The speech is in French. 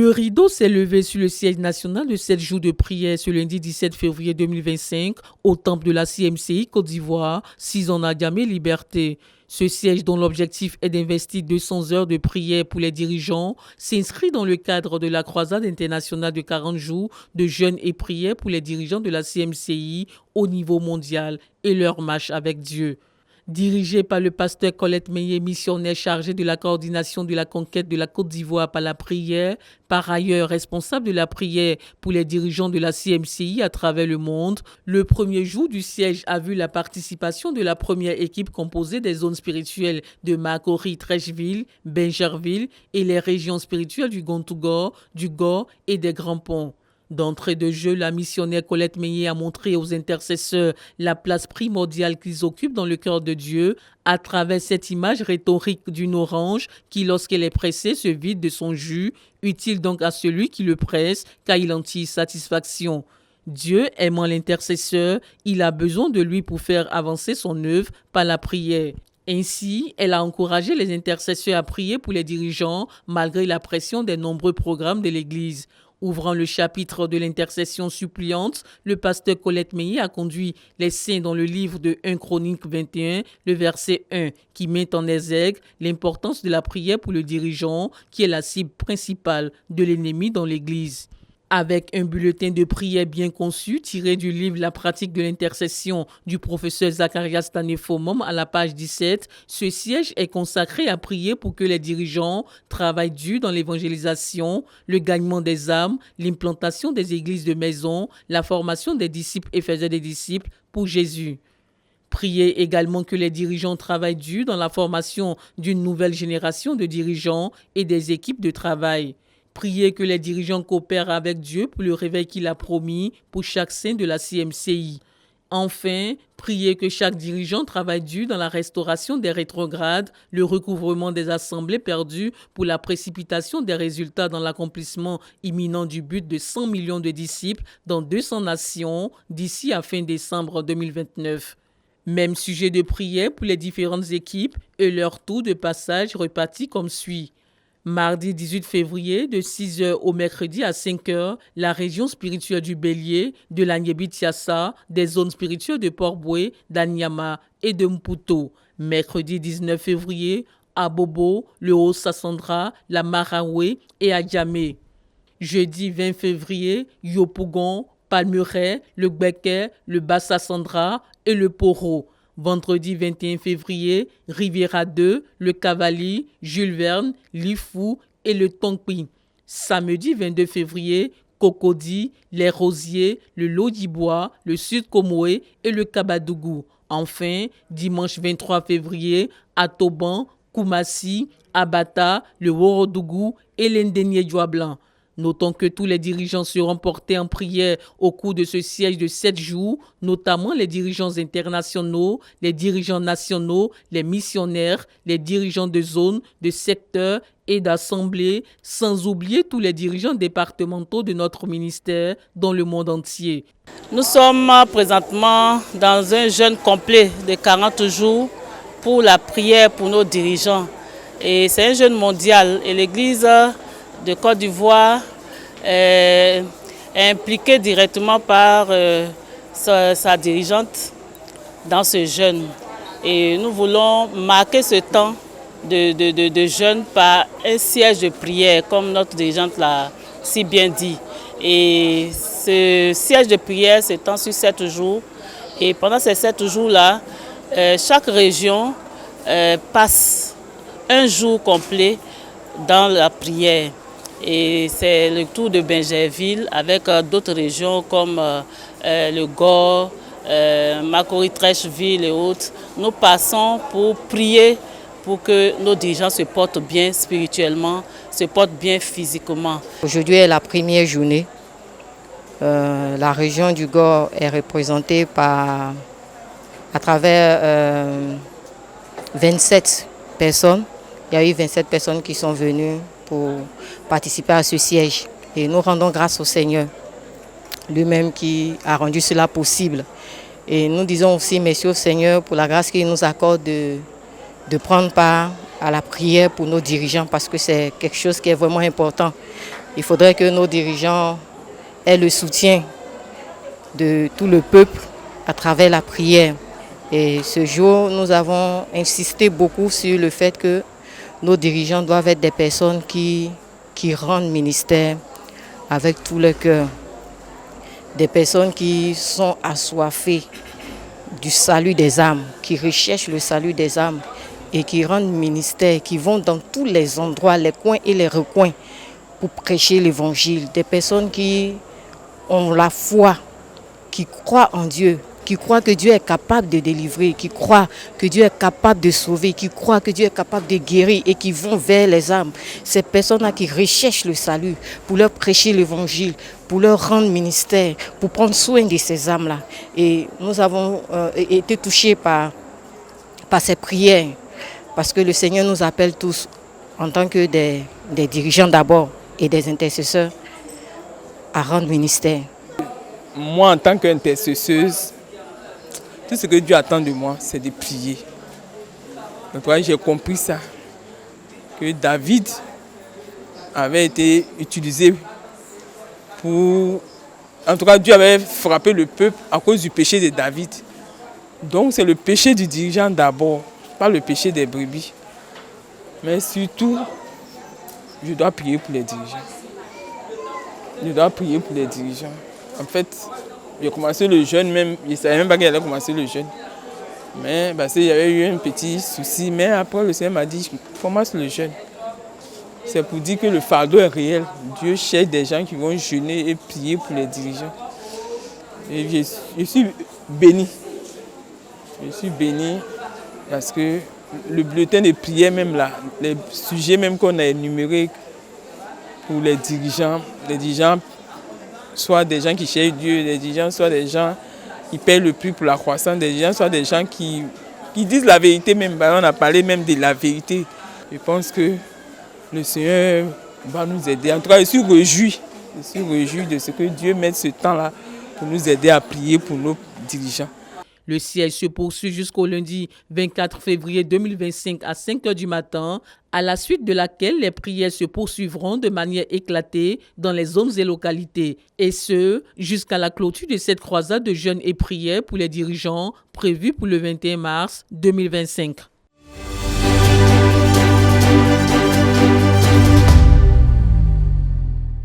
Le rideau s'est levé sur le siège national de 7 jours de prière ce lundi 17 février 2025 au temple de la CMCI Côte d'Ivoire, 6 ans à Niamey Liberté. Ce siège, dont l'objectif est d'investir 200 heures de prière pour les dirigeants, s'inscrit dans le cadre de la croisade internationale de 40 jours de jeûne et prière pour les dirigeants de la CMCI au niveau mondial et leur marche avec Dieu. Dirigé par le pasteur Colette Meillet, missionnaire chargé de la coordination de la conquête de la Côte d'Ivoire par la prière, par ailleurs responsable de la prière pour les dirigeants de la CMCI à travers le monde, le premier jour du siège a vu la participation de la première équipe composée des zones spirituelles de Makori, Trècheville, Bingerville et les régions spirituelles du Gontougo, du Go et des Grands Ponts. D'entrée de jeu, la missionnaire Colette Meillet a montré aux intercesseurs la place primordiale qu'ils occupent dans le cœur de Dieu à travers cette image rhétorique d'une orange qui, lorsqu'elle est pressée, se vide de son jus, utile donc à celui qui le presse car il en tire satisfaction. Dieu aimant l'intercesseur, il a besoin de lui pour faire avancer son œuvre par la prière. Ainsi, elle a encouragé les intercesseurs à prier pour les dirigeants malgré la pression des nombreux programmes de l'Église. Ouvrant le chapitre de l'intercession suppliante, le pasteur Colette Meillet a conduit les saints dans le livre de 1 Chronique 21, le verset 1, qui met en exergue l'importance de la prière pour le dirigeant, qui est la cible principale de l'ennemi dans l'Église. Avec un bulletin de prière bien conçu tiré du livre La pratique de l'intercession du professeur Zacharias Tanefomom à la page 17, ce siège est consacré à prier pour que les dirigeants travaillent dur dans l'évangélisation, le gagnement des âmes, l'implantation des églises de maison, la formation des disciples et faiseurs des disciples pour Jésus. Prier également que les dirigeants travaillent dur dans la formation d'une nouvelle génération de dirigeants et des équipes de travail. Prier que les dirigeants coopèrent avec Dieu pour le réveil qu'il a promis pour chaque saint de la CMCI. Enfin, prier que chaque dirigeant travaille dur dans la restauration des rétrogrades, le recouvrement des assemblées perdues pour la précipitation des résultats dans l'accomplissement imminent du but de 100 millions de disciples dans 200 nations d'ici à fin décembre 2029. Même sujet de prière pour les différentes équipes et leur tour de passage reparti comme suit. Mardi 18 février, de 6h au mercredi à 5h, la région spirituelle du Bélier, de la Niébi-Tiassa, des zones spirituelles de Port-Boué, d'Anyama et de Mputo. Mercredi 19 février, à Bobo, le Haut-Sassandra, la Maraoué et à Djamé. Jeudi 20 février, Yopougon, Palmeraie, le Gbeke, le Bas-Sassandra et le Poro. Vendredi 21 février, Riviera 2, le Cavali, Jules Verne, Lifou et le Tonkpi. Samedi 22 février, Cocody, les Rosiers, le Lodibois, le Sud Comoé et le Kabadougou. Enfin, dimanche 23 février, Atoban, Koumassi, Abata, le Worodougou et l'Indénié-Djoua-Blanc. Notons que tous les dirigeants seront portés en prière au cours de ce siège de 7 jours, notamment les dirigeants internationaux, les dirigeants nationaux, les missionnaires, les dirigeants de zones, de secteurs et d'assemblées, sans oublier tous les dirigeants départementaux de notre ministère dans le monde entier. Nous sommes présentement dans un jeûne complet de 40 jours pour la prière pour nos dirigeants. Et c'est un jeûne mondial et l'Église de Côte d'Ivoire est impliquée directement par sa dirigeante dans ce jeûne. Et nous voulons marquer ce temps de jeûne par un siège de prière, comme notre dirigeante l'a si bien dit. Et ce siège de prière s'étend sur 7 jours. Et pendant ces 7 jours-là, chaque région passe un jour complet dans la prière. Et c'est le tour de Bingerville avec d'autres régions comme le Gore, Makori, Trècheville et autres. Nous passons pour prier pour que nos dirigeants se portent bien spirituellement, se portent bien physiquement. Aujourd'hui est la première journée. La région du Gore est représentée à travers 27 personnes. Il y a eu 27 personnes qui sont venues pour participer à ce siège. Et nous rendons grâce au Seigneur, lui-même qui a rendu cela possible. Et nous disons aussi merci au Seigneur pour la grâce qu'il nous accorde de prendre part à la prière pour nos dirigeants, parce que c'est quelque chose qui est vraiment important. Il faudrait que nos dirigeants aient le soutien de tout le peuple à travers la prière. Et ce jour, nous avons insisté beaucoup sur le fait que nos dirigeants doivent être des personnes qui rendent ministère avec tout leur cœur. Des personnes qui sont assoiffées du salut des âmes, qui recherchent le salut des âmes et qui rendent ministère, qui vont dans tous les endroits, les coins et les recoins pour prêcher l'évangile. Des personnes qui ont la foi, qui croient en Dieu, qui croient que Dieu est capable de délivrer, qui croient que Dieu est capable de sauver, qui croient que Dieu est capable de guérir et qui vont vers les âmes. Ces personnes-là qui recherchent le salut pour leur prêcher l'évangile, pour leur rendre ministère, pour prendre soin de ces âmes-là. Et nous avons été touchés par ces prières parce que le Seigneur nous appelle tous en tant que des dirigeants d'abord et des intercesseurs à rendre ministère. Moi, en tant qu'intercesseuse, tout ce que Dieu attend de moi, c'est de prier. Donc, j'ai compris ça, que David avait été utilisé pour... En tout cas, Dieu avait frappé le peuple à cause du péché de David. Donc, c'est le péché du dirigeant d'abord, pas le péché des brebis. Mais surtout, je dois prier pour les dirigeants. Je dois prier pour les dirigeants. En fait, j'ai commencé le jeûne, même, je ne savais même pas qu'il allait commencer le jeûne. Mais parce qu'il y avait eu un petit souci. Mais après, le Seigneur m'a dit, commence le jeûne. C'est pour dire que le fardeau est réel. Dieu cherche des gens qui vont jeûner et prier pour les dirigeants. Et je suis béni. Je suis béni parce que le bulletin de prière, même là, les sujets même qu'on a énumérés pour les dirigeants, soit des gens qui cherchent Dieu, des dirigeants, soit des gens qui paient le prix pour la croissance, des dirigeants, soit des gens qui disent la vérité même. On a parlé même de la vérité. Je pense que le Seigneur va nous aider. En tout cas, je suis réjoui de ce que Dieu mette ce temps-là pour nous aider à prier pour nos dirigeants. Le siège se poursuit jusqu'au lundi 24 février 2025 à 5 h du matin, à la suite de laquelle les prières se poursuivront de manière éclatée dans les zones et localités. Et ce, jusqu'à la clôture de cette croisade de jeûne et prières pour les dirigeants prévue pour le 21 mars 2025.